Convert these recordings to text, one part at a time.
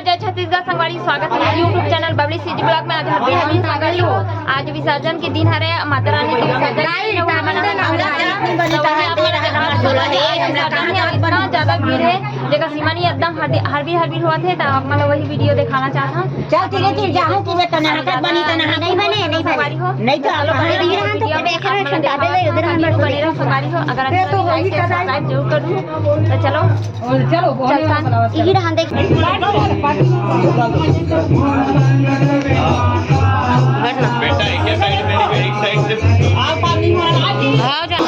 जय छत्तीसगढ़ संगवारी स्वागत है YouTube channel Babli city blog में। आज हरदी हरदी संगवारी हो, आज विसर्जन के दिन हरे माता रानी के विसर्जन इतना ज्यादा भीड़ है जगह सीमा नहीं एकदम हरबीर हुआ थे तो आप मतलब वही वीडियो दिखाना चाहता हूँ। चल धीरे धीरे जाऊँ कि वे तना हटक बनी तना नहीं बने नहीं संगवारी हो नहीं तो आलो बने नहीं रहा तो देख रहे हैं संताबे ले उधर हम बने रहो संगवारी हो। अगर अच्छा लगे लाइक शेयर सब्सक्राइब जरूर करूँ। तो चलो यही रहा देख बेटा एक साइड मेरी एक साइड से आओ जा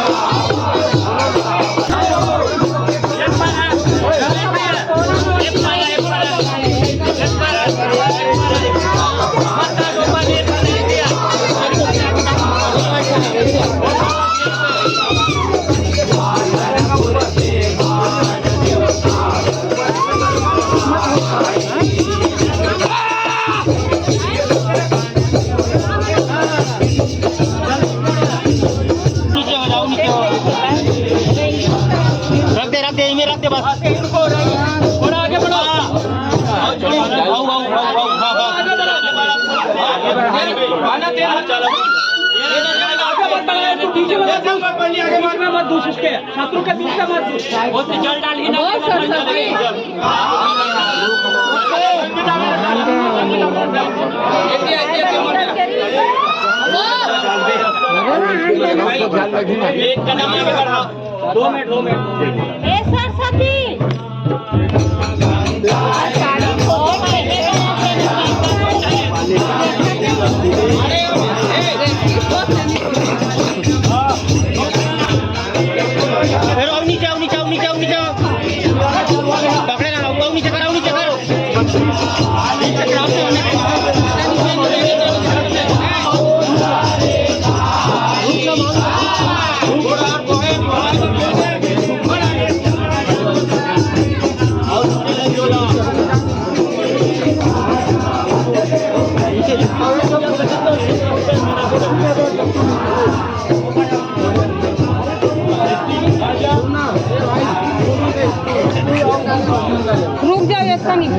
रख दे बस थोड़ा आगे बढ़ो। शत्रु के बीच में मत जल डाल ही एक कदम आगे बढ़ाओ। 2 मिनट ए सरस्वती पकड़े ना नीचे करो रुक जाओ ऐसा नहीं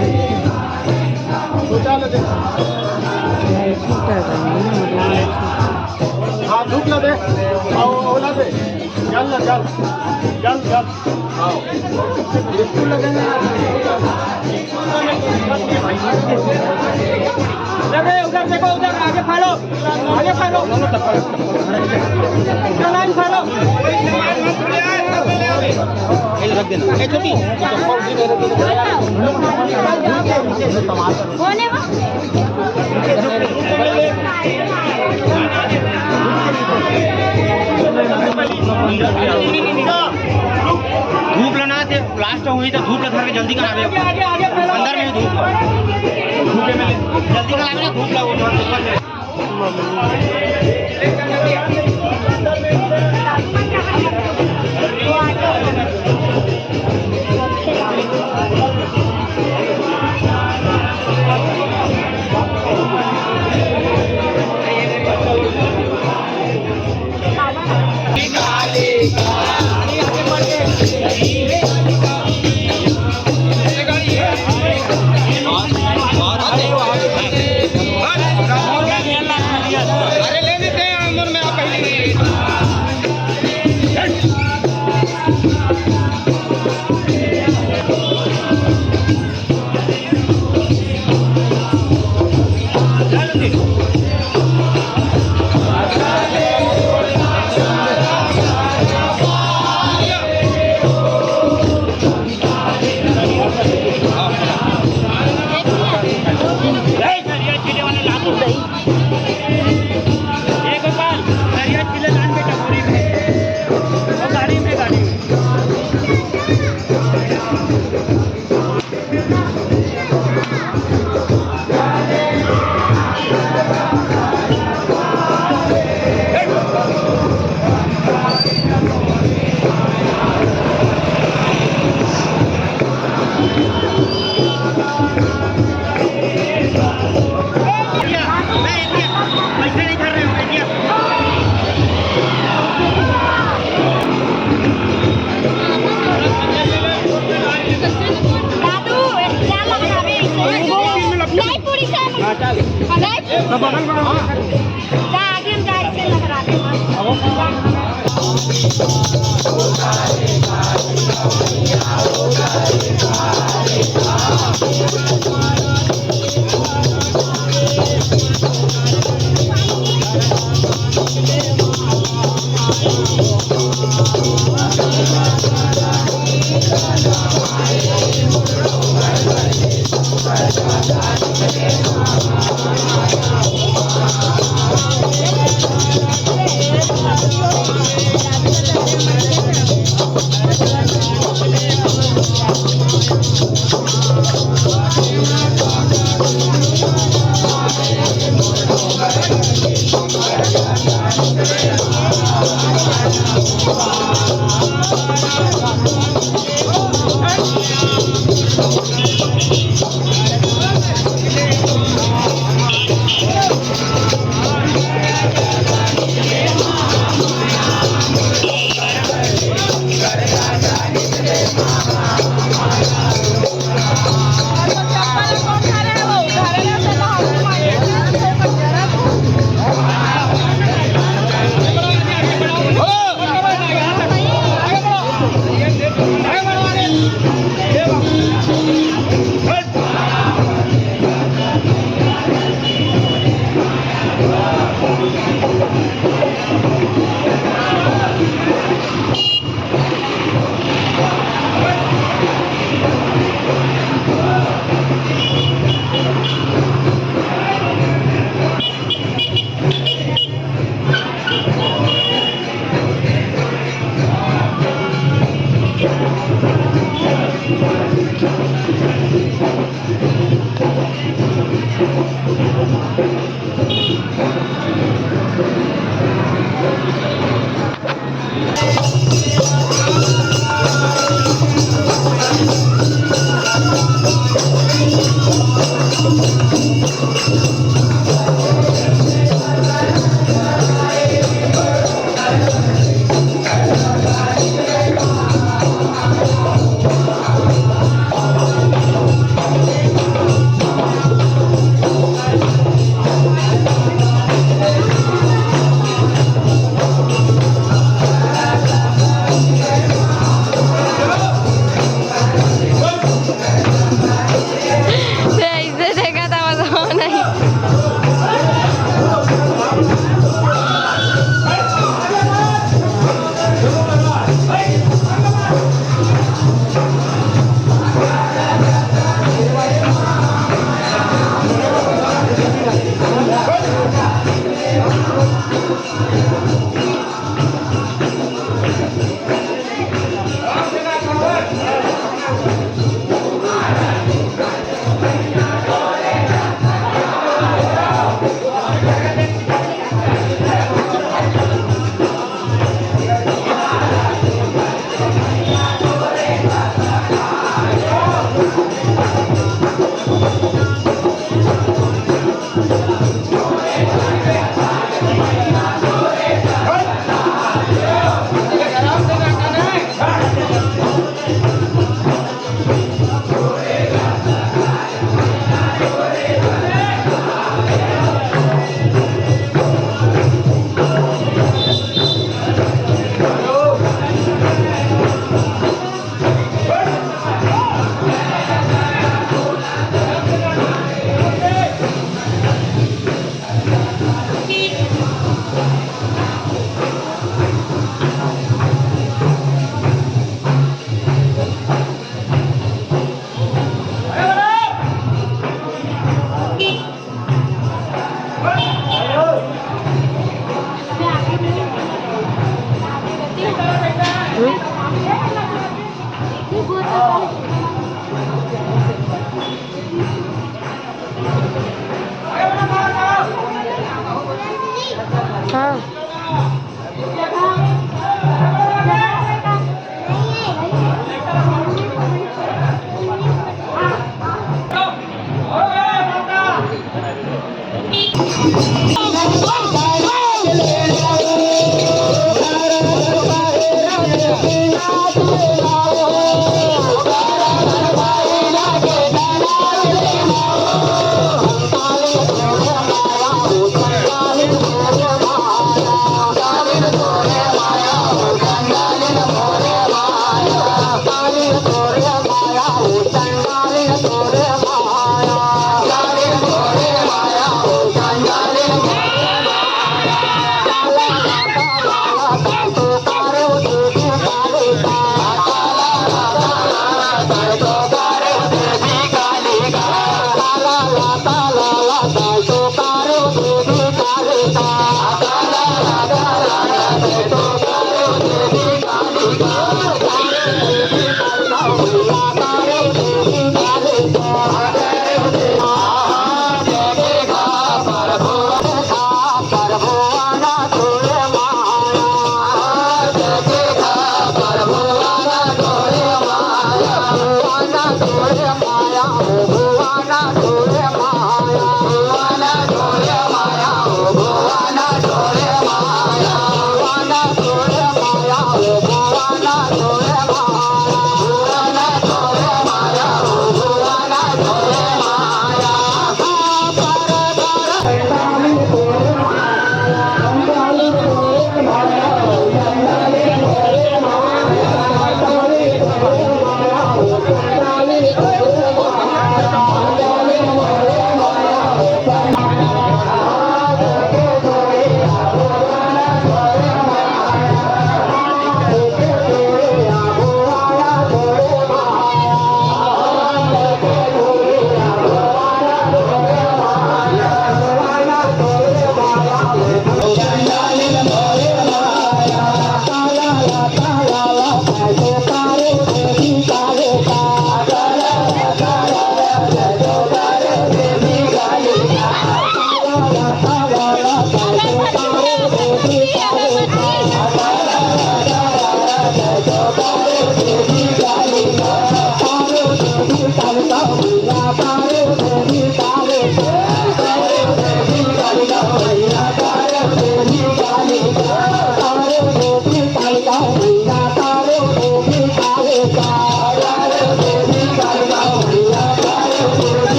हाँ धूप ला दे ओला दे जल आओ बिल्कुल लगेंगे उधर देखो उधर आगे फालो लाइन फालो रख देना छोटी धूप लेना लास्ट हुई तो धूप लगा के जल्दी करावे अंदर में धूप जल्दी करावे ना धूप लगो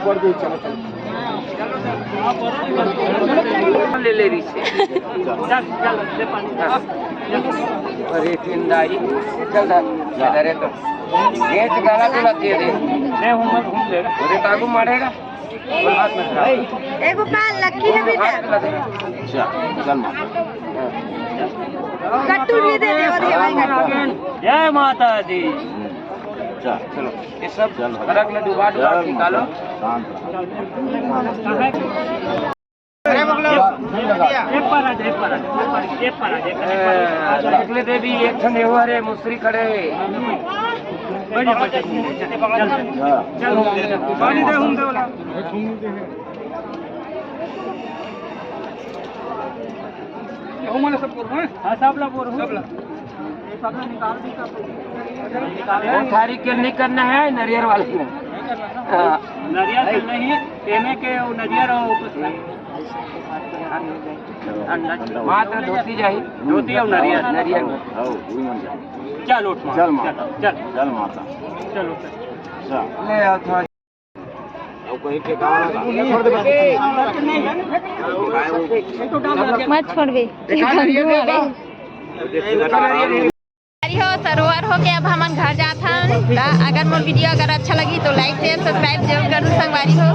पड़ गई चलो चलो ले ले रही से अरे तिंदाई चल इधर है तो गेट गाला तो दे दे ले हम ले अरे ताकू मारेगा ए गोपाल लक्की है बेटा चल कट्टू भी दे दे और जय माता दी चलो ये सब रख ले डुबा निकालो रखले देवी एक ठन एहो रे मुसरी खड़े चल पानी दे हम देवला हो माने सब कर हां सबला बोर हो सबला निकाल दी वो थारी के नहीं करना है नरियर वाले ने नरियर नहीं एमे के नरियर और मात्र धोती जाही धोती और नरियर नरियर चल उठ चल माता चल चल माता चलो चल ले आओ था और कोई के गाना छोड़ दे मत छोड़ बे हो सरोवर हो के अब हम घर जात हन। अगर मोर वीडियो अगर अच्छा लगी तो लाइक शेयर सब्सक्राइब जरूर करूँ संगवारी हो।